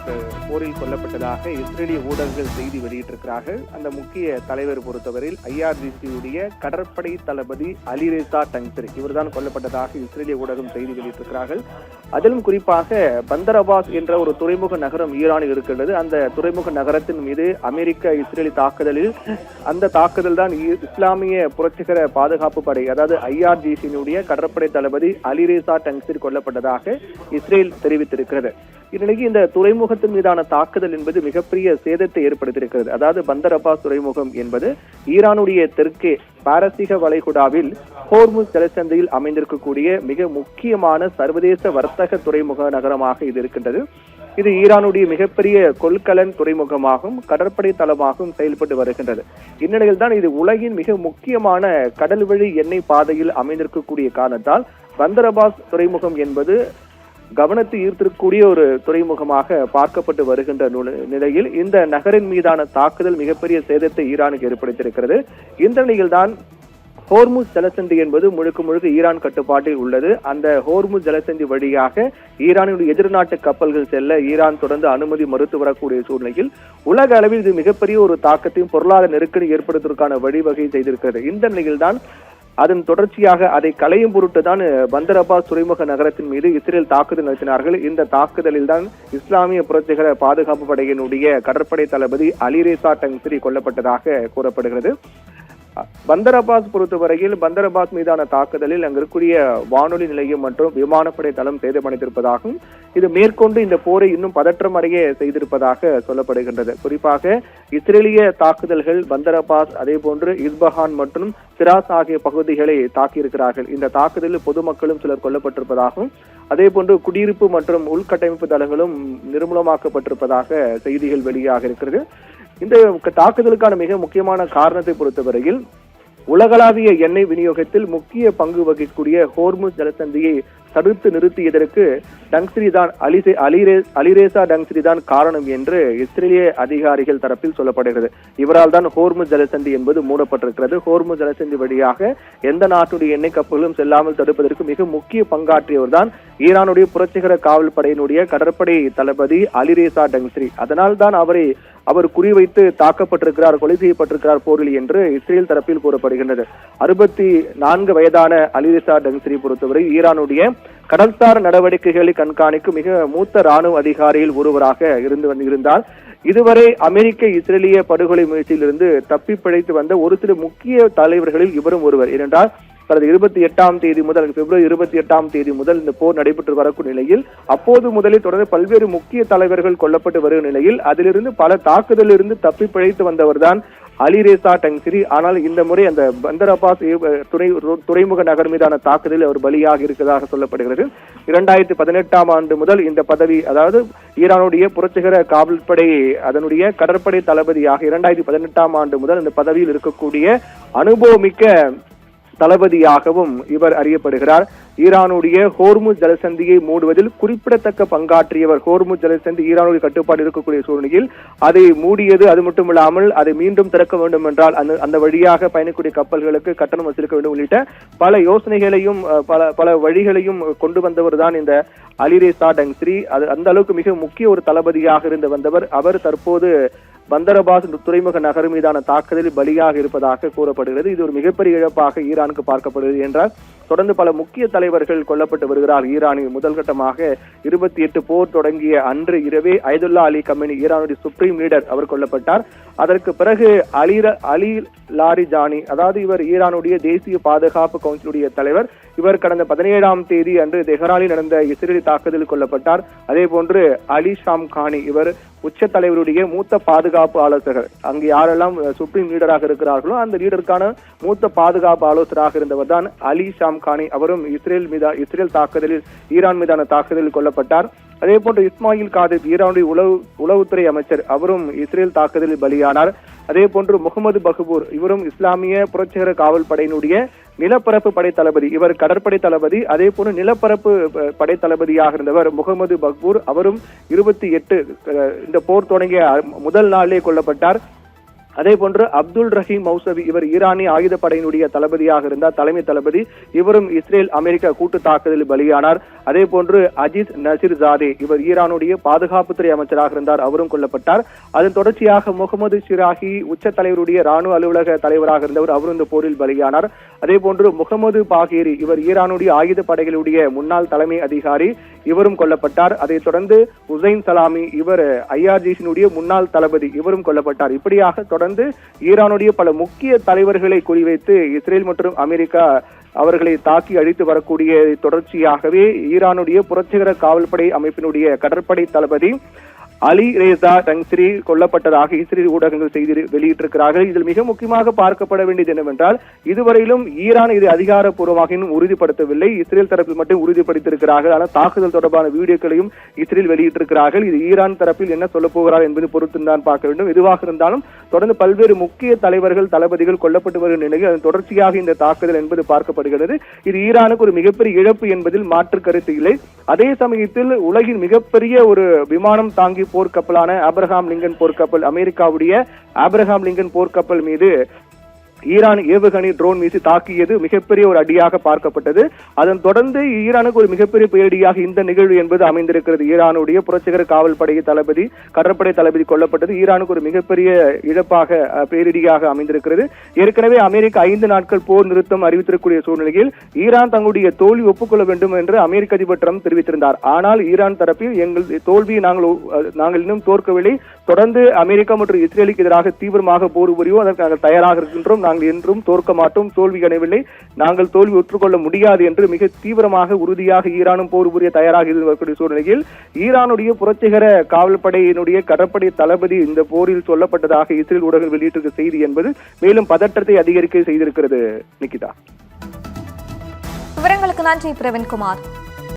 போரில் கொல்லப்பட்டதாக இஸ்ரேலிய ஊடகங்கள் செய்தி வெளியிட்டிருக்கிறார்கள். அந்த முக்கிய தலைவர் பொறுத்தவரையில் IRGC-உடைய கடற்படை தளபதி அலிரேசா டங்ஸ்ரி இவர்தான் கொல்லப்பட்டதாக இஸ்ரேலிய ஊடகம் செய்தி வெளியிட்டிருக்கிறார்கள். அதிலும் குறிப்பாக பந்தர் அப்பாஸ் என்ற ஒரு துறைமுக நகரம் ஈரானில் இருக்கின்றது. அந்த துறைமுக நகரத்தின் மீது அமெரிக்க இஸ்ரேலி தாக்குதலில் அந்த தாக்குதல் தான் இஸ்லாமிய புரட்சிகர பாதுகாப்பு படை அதாவது IRGC-னுடைய கடற்படை தளபதி அலிரேசா டங்ஸ்ரி கொல்லப்பட்டதாக இஸ்ரேல் தெரிவித்திருக்கிறது. இந்நிலையில் இந்த துறைமுகத்தின் மீதான தாக்குதல் என்பது மிகப்பெரிய சேதத்தை ஏற்படுத்தியிருக்கிறது. அதாவது பந்தர் அப்பாஸ் துறைமுகம் என்பது ஈரானுடைய தெற்கே பாரசீக வளைகுடாவில் ஹோர்முஸ் ஜலசந்தியில் அமைந்திருக்கக்கூடிய மிக முக்கியமான சர்வதேச வர்த்தக துறைமுக நகரமாக இது இருக்கின்றது. இது ஈரானுடைய மிகப்பெரிய கொள்கலன் துறைமுகமாகவும் கடற்படை தளமாகவும் செயல்பட்டு வருகின்றது. இந்நிலையில் தான் இது உலகின் மிக முக்கியமான கடல் வழி எண்ணெய் பாதையில் அமைந்திருக்கக்கூடிய காரணத்தால் பந்தர் அப்பாஸ் துறைமுகம் என்பது கவனத்தை ஈர்த்திருக்கக்கூடிய ஒரு துறைமுகமாக பார்க்கப்பட்டு வருகின்ற நிலையில் இந்த நகரின் மீதான தாக்குதல் மிகப்பெரிய சேதத்தை ஈரானுக்கு ஏற்படுத்தியிருக்கிறது. இந்த நிலையில்தான் ஹோர்முஸ் ஜலசந்தி என்பது முழுக்க ஈரான் கட்டுப்பாட்டில் உள்ளது. அந்த ஹோர்முஸ் ஜலசந்தி வழியாக ஈரானுடைய எதிர்நாட்டு கப்பல்கள் செல்ல ஈரான் தொடர்ந்து அனுமதி மறுத்து வரக்கூடிய சூழ்நிலையில் உலக அளவில் இது மிகப்பெரிய ஒரு தாக்கத்தையும் பொருளாதார நெருக்கடி ஏற்படுத்துவதற்கான வழிவகை செய்திருக்கிறது. இந்த நிலையில்தான் அதன் தொடர்ச்சியாக அதை களையும் பொருட்டுதான் பந்தர் அப்பாஸ் துறைமுக நகரத்தின் மீது இஸ்ரேல் தாக்குதல் நடத்தினார்கள். இந்த தாக்குதலில் தான் இஸ்லாமிய புரட்சிகர பாதுகாப்பு படையினுடைய கடற்படை தளபதி அலிரேசா டங்ஸ்ரி கொல்லப்பட்டதாக கூறப்படுகிறது. பந்தர் அப்பாஸ் பொறுத்தவரையில் பந்தர் அப்பாஸ் மீதான தாக்குதலில் அங்கு இருக்கக்கூடிய வானொலி நிலையம் மற்றும் விமானப்படை தளம் சேதமடைந்திருப்பதாகவும் இது மேற்கொண்டு இந்த போரை இன்னும் பதற்றமடைய செய்திருப்பதாக சொல்லப்படுகின்றது. குறிப்பாக இஸ்ரேலிய தாக்குதல்கள் பந்தர் அப்பாஸ் அதே போன்று இஸ்பஹான் மற்றும் சிராஸ் ஆகிய பகுதிகளை தாக்கியிருக்கிறார்கள். இந்த தாக்குதலில் பொதுமக்களும் சிலர் கொல்லப்பட்டிருப்பதாகவும் அதே போன்று குடியிருப்பு மற்றும் உள்கட்டமைப்பு தளங்களும் நிர்மூலமாக்கப்பட்டிருப்பதாக செய்திகள் வெளியாக இருக்கிறது. இந்த தாக்குதலுக்கான மிக முக்கியமான காரணத்தை பொறுத்தவரையில் உலகளாவிய எண்ணெய் விநியோகத்தில் முக்கிய பங்கு வகிக்கக்கூடிய ஹோர்முஸ் ஜலசந்தியை தடுத்து நிறுத்தியதற்கு டங்ஸ்ரி தான் அலிரேசா டங்ஸ்ரி தான் காரணம் என்று இஸ்ரேலிய அதிகாரிகள் தரப்பில் சொல்லப்படுகிறது. இவரால் தான் ஹோர்முஸ் ஜலசந்தி என்பது மூடப்பட்டிருக்கிறது. ஹோர்முஸ் ஜலசந்தி வழியாக எந்த நாட்டுடைய எண்ணெய் கப்பல்களும் செல்லாமல் தடுப்பதற்கு மிக முக்கிய பங்காற்றியவர் தான் ஈரானுடைய புரட்சிகர காவல் படையினுடைய கடற்படை தளபதி அலிரேசா டங்ஸ்ரி. அதனால் தான் அவர் குறிவைத்து தாக்கப்பட்டிருக்கிறார், கொலை செய்யப்பட்டிருக்கிறார் போரில் என்று இஸ்ரேல் தரப்பில் கூறப்படுகின்றது. 64 வயதான அலிரேசா டங்ஸ்ரி பொறுத்தவரை ஈரானுடைய கடல்சார் நடவடிக்கைகளை கண்காணிக்கும் மிக மூத்த ராணுவ அதிகாரியில் ஒருவராக இருந்தார். இதுவரை அமெரிக்க இஸ்ரேலிய படுகொலை முயற்சியிலிருந்து தப்பி பிழைத்து வந்த ஒரு சில முக்கிய தலைவர்களில் இவரும் ஒருவர். ஏனென்றால் கடந்த 28ஆம் தேதி முதல் பிப்ரவரி 28ஆம் தேதி முதல் இந்த போர் நடைபெற்று வரக்கூடிய நிலையில் அப்போது முதலில் தொடர்ந்து பல்வேறு முக்கிய தலைவர்கள் கொல்லப்பட்டு வருகிற நிலையில் அதிலிருந்து பல தாக்குதலிலிருந்து தப்பி பிழைத்து வந்தவர் தான் அலிரேசா டங்ஸ்ரி. ஆனால் இந்த முறை அந்த பந்தர் அப்பாஸ் துறைமுக நகர் மீதான தாக்குதலில் அவர் பலியாக இருக்கிறதாக சொல்லப்படுகிறது. 2018ஆம் ஆண்டு முதல் இந்த பதவி அதாவது ஈரானுடைய புரட்சிகர காவல்படை அதனுடைய கடற்படை தளபதியாக 2018ஆம் ஆண்டு முதல் இந்த பதவியில் இருக்கக்கூடிய அனுபவமிக்க தளபதியாகவும் இவர் அறியப்படுகிறார். ஈரானுடைய ஹோர்முஸ் ஜலசந்தியை மூடுவதில் குறிப்பிடத்தக்க பங்காற்றியவர். ஹோர்முஸ் ஜலசந்தி ஈரானுடைய கட்டுப்பாடு இருக்கக்கூடிய சூழ்நிலையில் அதை மூடியது. அது மட்டுமில்லாமல் அதை மீண்டும் திறக்க வேண்டும் என்றால் அந்த வழியாக பயணிக்கூடிய கப்பல்களுக்கு கட்டணம் வசூலிக்க வேண்டும் உள்ளிட்ட பல யோசனைகளையும் பல வழிகளையும் கொண்டு வந்தவர் தான் இந்த அலிரேசா டங்ஸ்ரி. அது அந்த அளவுக்கு மிக முக்கிய ஒரு தளபதியாக இருந்து வந்தவர். அவர் தற்போது பந்தர் அப்பாஸ் துறைமுக நகர் மீதான தாக்குதலில் பலியாக இருப்பதாக கூறப்படுகிறது. இது ஒரு மிகப்பெரிய இழப்பாக ஈரானுக்கு பார்க்கப்படுகிறது என்றால் தொடர்ந்து பல முக்கிய தலைவர்கள் கொல்லப்பட்டு வருகிறார். ஈரானில் முதல் கட்டமாக 28 போர் தொடங்கிய அன்று இரவே அயதுல்லா அலி கமேனி ஈரானுடைய சுப்ரீம் லீடர் அவர் கொல்லப்பட்டார். அதற்கு பிறகு அலி லாரிஜானி அதாவது இவர் ஈரானுடைய தேசிய பாதுகாப்பு கவுன்சிலுடைய தலைவர். இவர் கடந்த 17ஆம் தேதி அன்று தெஹ்ரானில் நடந்த இஸ்ரேலி தாக்குதலில் கொல்லப்பட்டார். அதே போன்று அலி ஷாம் கானி இவர் உச்ச தலைவருடைய மூத்த பாதுகாப்பு ஆலோசகர். அங்கு யாரெல்லாம் சுப்ரீம் லீடராக இருக்கிறார்களோ அந்த லீடருக்கான மூத்த பாதுகாப்பு ஆலோசகராக இருந்தவர் தான் அலி ஷாம் கானி. அவரும் இஸ்ரேல் தாக்குதலில் ஈரான் மீதான தாக்குதலில் கொல்லப்பட்டார். அதே போன்று இஸ்மாயில் காதிர் ஈரானுடைய உளவுத்துறை அமைச்சர் அவரும் இஸ்ரேல் தாக்குதலில் பலியானார். அதே போன்று முகமது பகபூர் இவரும் இஸ்லாமிய புரட்சிகர காவல் படையினுடைய நிலப்பரப்பு படை தளபதி. இவர் கடற்படை தளபதி. அதே போன்று நிலப்பரப்பு படை தளபதியாக இருந்தவர் முகமது பக்பூர். அவரும் 28 இந்த போர் தொடங்கிய முதல் நாளிலே கொல்லப்பட்டார். அதே போன்று அப்துல் ரஹீம் மௌசவி, இவர் ஈரானிய ஆயுதப்படையினுடைய தளபதியாக இருந்தார், தலைமை தளபதி. இவரும் இஸ்ரேல் அமெரிக்கா கூட்டு தாக்குதலில் பலியானார். அதே போன்று அஜித் நசீர் ஜாதே, இவர் ஈரானுடைய பாதுகாப்புத்துறை அமைச்சராக இருந்தார், அவரும் கொல்லப்பட்டார். அதன் தொடர்ச்சியாக முகமது ஷிராஹி, உச்ச தலைவருடைய ராணுவ அலுவலக தலைவராக இருந்தவர், அவரும் இந்த போரில் பலியானார். அதே போன்று முகமது பாகேரி, இவர் ஈரானுடைய ஆயுதப்படைகளுடைய முன்னாள் தலைமை அதிகாரி, இவரும் கொல்லப்பட்டார். அதைத் தொடர்ந்து ஹுசைன் சலாமி, இவர் IRGC முன்னாள் தளபதி, இவரும் கொல்லப்பட்டார். இப்படியாக தொடர்ந்து ஈரானுடைய பல முக்கிய தலைவர்களை குறிவைத்து இஸ்ரேல் மற்றும் அமெரிக்கா அவர்களை தாக்கி அழித்து வரக்கூடிய தொடர்ச்சியாகவே ஈரானுடைய புரட்சிகர காவல்படை அமைப்பினுடைய கடற்படை தளபதி அலி ரேசா டங்ஸ்ரி கொல்லப்பட்டதாக இஸ்ரேல் ஊடகங்கள் செய்தி வெளியிட்டிருக்கிறார்கள். இதில் மிக முக்கியமாக பார்க்கப்பட வேண்டியது என்னவென்றால், இதுவரையிலும் ஈரான் இது அதிகாரப்பூர்வமாக இன்னும் உறுதிப்படுத்தவில்லை. இஸ்ரேல் தரப்பில் மட்டும் உறுதிப்படுத்தியிருக்கிறார்கள். ஆனால் தாக்குதல் தொடர்பான வீடியோக்களையும் இஸ்ரேல் வெளியிட்டிருக்கிறார்கள். இது ஈரான் தரப்பில் என்ன சொல்ல போகிறார் என்பது பொறுத்துதான் பார்க்க வேண்டும். எதுவாக இருந்தாலும் தொடர்ந்து பல்வேறு முக்கிய தலைவர்கள், தளபதிகள் கொல்லப்பட்டு வரும் நிலையில் அதன் தொடர்ச்சியாக இந்த தாக்குதல் என்பது பார்க்கப்படுகிறது. இது ஈரானுக்கு ஒரு மிகப்பெரிய இழப்பு என்பதில் மாற்று கருத்து இல்லை. அதே சமயத்தில் உலகின் மிகப்பெரிய ஒரு விமானம் தாங்கி போர்க்கப்பலான ஆப்ரஹாம் லிங்கன் போர்க்கப்பல், அமெரிக்காவுடைய ஆப்ரஹாம் லிங்கன் போர்க்கப்பல் மீது ஈரான் ஏவுகணை ட்ரோன் வீசி தாக்கியது மிகப்பெரிய ஒரு அடியாக பார்க்கப்பட்டது. அதன் தொடர்ந்து ஈரானுக்கு ஒரு மிகப்பெரிய பேரிடியாக இந்த நிகழ்வு என்பது அமைந்திருக்கிறது. ஈரானுடைய புரட்சிகர காவல்படை தளபதி, கடற்படை தளபதி கொல்லப்பட்டது ஈரானுக்கு ஒரு மிகப்பெரிய இழப்பாக, பேரிடியாக அமைந்திருக்கிறது. ஏற்கனவே அமெரிக்கா 5 நாட்கள் போர் நிறுத்தம் அறிவித்திருக்கக்கூடிய சூழ்நிலையில் ஈரான் தங்களுடைய தோல்வி ஒப்புக்கொள்ள வேண்டும் என்று அமெரிக்க அதிபர் ட்ரம்ப் தெரிவித்திருந்தார். ஆனால் ஈரான் தரப்பில் எங்கள் தோல்வியை நாங்கள் இன்னும் தோற்கவில்லை, தொடர்ந்து அமெரிக்கா மற்றும் இஸ்ரேலுக்கு எதிராக தீவிரமாக போர் புரிவோம், அதற்கு நாங்கள் தயாராக இருக்கின்றோம், நாங்கள் என்றும் தோற்க மாட்டோம், தோல்வி அடையவில்லை, நாங்கள் தோல்வி ஒற்றுக்கொள்ள முடியாது என்று மிக தீவிரமாக உறுதியாக ஈரானும் போர் புரிய தயாராக இருக்கக்கூடிய சூழ்நிலையில் ஈரானுடைய புரட்சிகர காவல்படையினுடைய கடற்படை தளபதி இந்த போரில் சொல்லப்பட்டதாக இஸ்ரேல் ஊடகம் வெளியிட்டிருக்க செய்தி என்பது மேலும் பதற்றத்தை அதிகரிக்க செய்திருக்கிறது. நிகிதா, விவரங்களுக்கு நன்றி பிரவீன்குமார்.